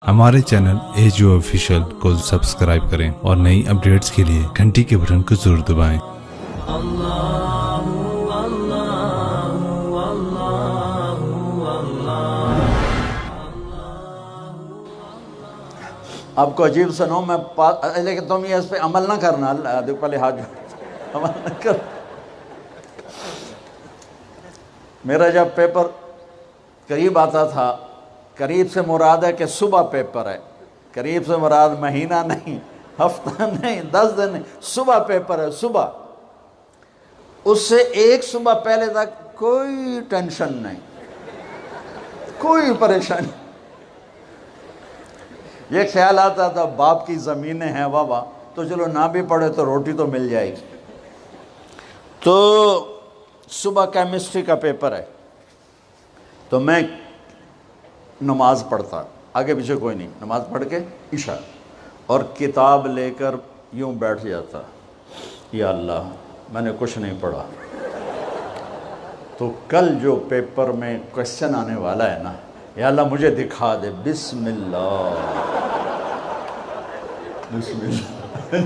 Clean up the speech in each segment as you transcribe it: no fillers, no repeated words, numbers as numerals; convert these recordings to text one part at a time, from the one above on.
ہمارے channel AGO official کو subscribe کریں اور نئی اپڈیٹس کے لیے گھنٹی کے بٹن کو ضرور دبائیں۔ آپ کو عجیب سنو میں لیکن تم یہ اس پہ عمل نہ کرنا، دیکھ پہلے ہاتھ عمل نہ کر۔ میرا جب پیپر قریب آتا تھا، قریب سے مراد ہے کہ صبح پیپر ہے، قریب سے مراد مہینہ نہیں، ہفتہ نہیں، 10 دن نہیں، صبح پیپر ہے، صبح۔ اس سے ایک صبح پہلے تک کوئی ٹینشن نہیں، کوئی پریشانی۔ یہ خیال آتا تھا باپ کی زمینیں ہیں بابا، تو چلو نہ بھی پڑھے تو روٹی تو مل جائے گی۔ تو صبح کیمسٹری کا پیپر ہے، تو میں نماز پڑھتا، آگے پیچھے کوئی نہیں، نماز پڑھ کے عشاء، اور کتاب لے کر یوں بیٹھ جاتا، یا اللہ میں نے کچھ نہیں پڑھا، تو کل جو پیپر میں کوشچن آنے والا ہے نا، یا اللہ مجھے دکھا دے، بسم اللہ بسم اللہ۔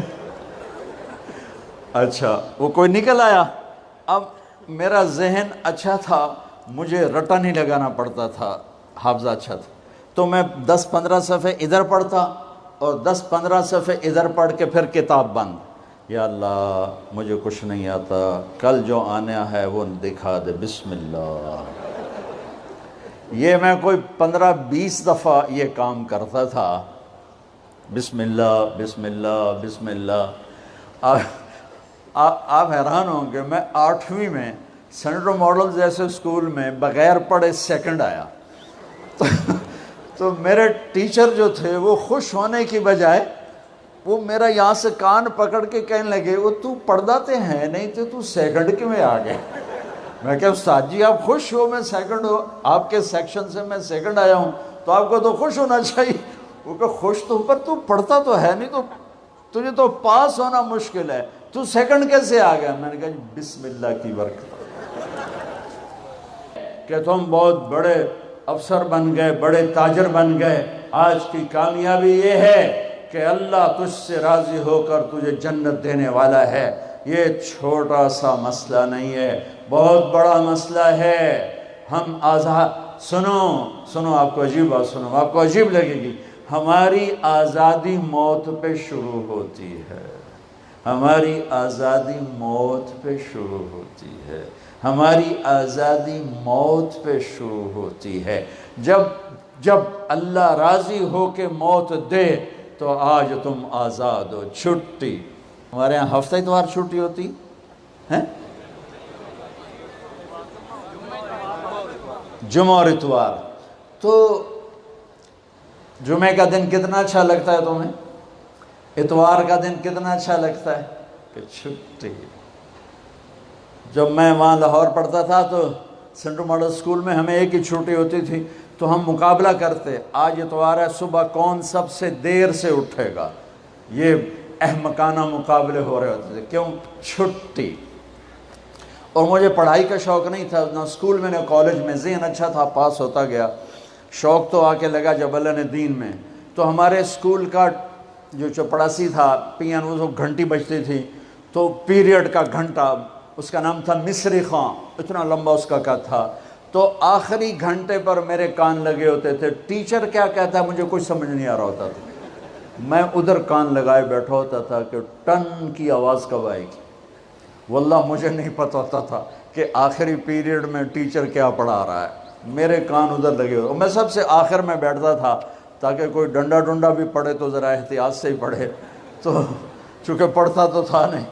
اچھا وہ کوئی نکل آیا، اب میرا ذہن اچھا تھا، مجھے رٹا نہیں لگانا پڑتا تھا، حافظہ اچھا تھا، تو میں 10-15 صفحے ادھر پڑھتا اور 10-15 صفحے ادھر پڑھ کے پھر کتاب بند، یا اللہ مجھے کچھ نہیں آتا، کل جو آنا ہے وہ دکھا دے، بسم اللہ۔ یہ میں کوئی 15-20 دفعہ یہ کام کرتا تھا، بسم اللہ بسم اللہ بسم اللہ۔ آپ حیران ہوں کہ میں 8ویں میں سینٹرل ماڈل جیسے اسکول میں بغیر پڑھے سیکنڈ آیا۔ تو میرے ٹیچر جو تھے وہ خوش ہونے کی بجائے وہ میرا یہاں سے کان پکڑ کے کہنے لگے، وہ تو پڑھاتے ہیں نہیں تو سیکنڈ کی میں آ گئے۔ میں کہا استاد جی آپ خوش ہو میں سیکنڈ ہو، آپ کے سیکشن سے میں سیکنڈ آیا ہوں تو آپ کو تو خوش ہونا چاہیے۔ وہ کہ خوش تو، پر تو پڑھتا تو ہے نہیں، تو تجھے تو پاس ہونا مشکل ہے، تو سیکنڈ کیسے آ گیا؟ میں نے کہا بسم اللہ کی برکت کہ تم بہت بڑے افسر بن گئے، بڑے تاجر بن گئے۔ آج کی کامیابی یہ ہے کہ اللہ تجھ سے راضی ہو کر تجھے جنت دینے والا ہے۔ یہ چھوٹا سا مسئلہ نہیں ہے، بہت بڑا مسئلہ ہے۔ ہم آزاد، سنو آپ کو عجیب بات سنو، آپ کو عجیب لگے گی، ہماری آزادی موت پہ شروع ہوتی ہے، ہماری آزادی موت پہ شروع ہوتی ہے، ہماری آزادی موت پہ شروع ہوتی ہے۔ جب اللہ راضی ہو کے موت دے تو آج تم آزاد ہو۔ چھٹی ہمارے ہاں ہفتہ اتوار چھٹی ہوتی ہے، جمعہ اور اتوار۔ تو جمعہ کا دن کتنا اچھا لگتا ہے تمہیں، اتوار کا دن کتنا اچھا لگتا ہے کہ چھٹی۔ جب میں وہاں لاہور پڑھتا تھا تو سینٹرل ماڈل اسکول میں ہمیں ایک ہی چھٹی ہوتی تھی، تو ہم مقابلہ کرتے، آج اتوار ہے، صبح کون سب سے دیر سے اٹھے گا، یہ احمقانہ مقابلے ہو رہے ہوتے تھے، کیوں؟ چھٹی۔ اور مجھے پڑھائی کا شوق نہیں تھا، نہ اسکول میں نہ کالج میں، ذہن اچھا تھا، پاس ہوتا گیا، شوق تو آ کے لگا جب اللہ نے دین میں۔ تو ہمارے اسکول کا جو چپڑاسی تھا، پین وہ گھنٹی بجتی تھی، تو پیریڈ کا گھنٹہ، اس کا نام تھا مصری خان، اتنا لمبا اس کا قد تھا، تو آخری گھنٹے پر میرے کان لگے ہوتے تھے، ٹیچر کیا کہتا ہے مجھے کچھ سمجھ نہیں آ رہا ہوتا تھا، میں ادھر کان لگائے بیٹھا ہوتا تھا کہ ٹن کی آواز کب آئے گی۔ واللہ مجھے نہیں پتہ ہوتا تھا کہ آخری پیریڈ میں ٹیچر کیا پڑھا رہا ہے، میرے کان ادھر لگے ہوئے، میں سب سے آخر میں بیٹھتا تھا تاکہ کوئی ڈنڈا بھی پڑھے تو ذرا احتیاط سے ہی پڑھے، تو چونکہ پڑھتا تو تھا نہیں۔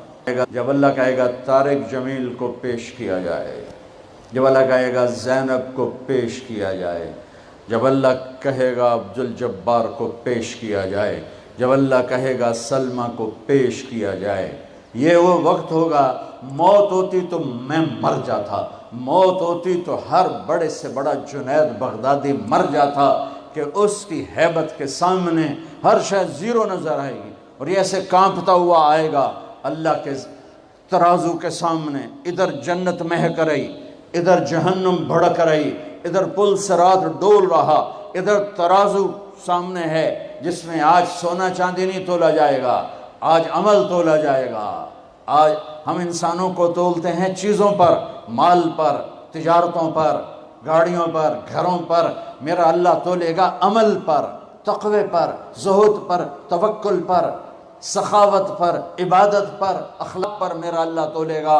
جب اللہ کہے گا طارق جمیل کو پیش کیا جائے، جب اللہ کہے گا زینب کو پیش کیا جائے، جب اللہ کہے گا عبدالجبار کو پیش کیا جائے، جب اللہ کہے گا سلمہ کو پیش کیا جائے، یہ وہ وقت ہوگا۔ موت ہوتی تو میں مر جاتا، موت ہوتی تو ہر بڑے سے بڑا جنید بغدادی مر جاتا، کہ اس کی ہیبت کے سامنے ہر شے زیرو نظر آئے گی، اور یہ ایسے کانپتا ہوا آئے گا اللہ کے ترازو کے سامنے، ادھر جنت مہک رہی، ادھر جہنم بھڑک رہی، ادھر پل صراط ڈول رہا، ادھر ترازو سامنے ہے جس میں آج سونا چاندی نہیں تولا جائے گا، آج عمل تولا جائے گا۔ آج ہم انسانوں کو تولتے ہیں چیزوں پر، مال پر، تجارتوں پر، گاڑیوں پر، گھروں پر، میرا اللہ تولے گا عمل پر، تقوی پر، زہد پر، توکل پر، سخاوت پر، عبادت پر، اخلاق پر میرا اللہ تولے گا۔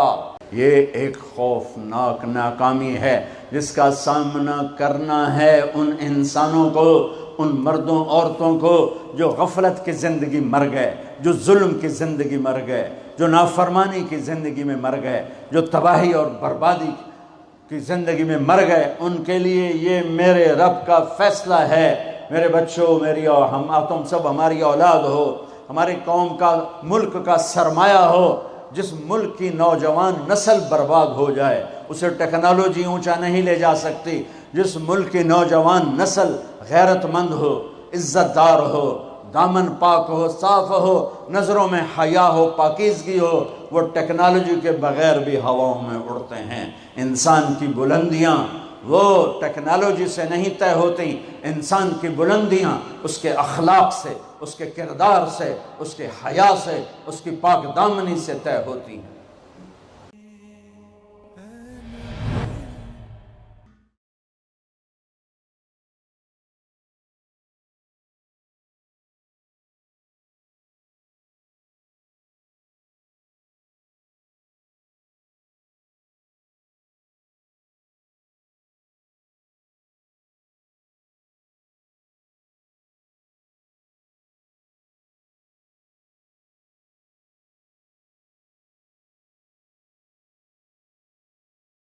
یہ ایک خوفناک ناکامی ہے جس کا سامنا کرنا ہے ان انسانوں کو، ان مردوں عورتوں کو جو غفلت کی زندگی مر گئے، جو ظلم کی زندگی مر گئے، جو نافرمانی کی زندگی میں مر گئے، جو تباہی اور بربادی کی زندگی میں مر گئے۔ ان کے لیے یہ میرے رب کا فیصلہ ہے، میرے بچوں، تم سب ہماری اولاد ہو، ہماری قوم کا، ملک کا سرمایہ ہو۔ جس ملک کی نوجوان نسل برباد ہو جائے اسے ٹیکنالوجی اونچا نہیں لے جا سکتی۔ جس ملک کی نوجوان نسل غیرت مند ہو، عزت دار ہو، دامن پاک ہو، صاف ہو، نظروں میں حیا ہو، پاکیزگی ہو، وہ ٹیکنالوجی کے بغیر بھی ہواؤں میں اڑتے ہیں۔ انسان کی بلندیاں وہ ٹیکنالوجی سے نہیں طے ہوتی، انسان کی بلندیاں اس کے اخلاق سے، اس کے کردار سے، اس کے حیا سے، اس کی پاک دامنی سے طے ہوتی ہیں۔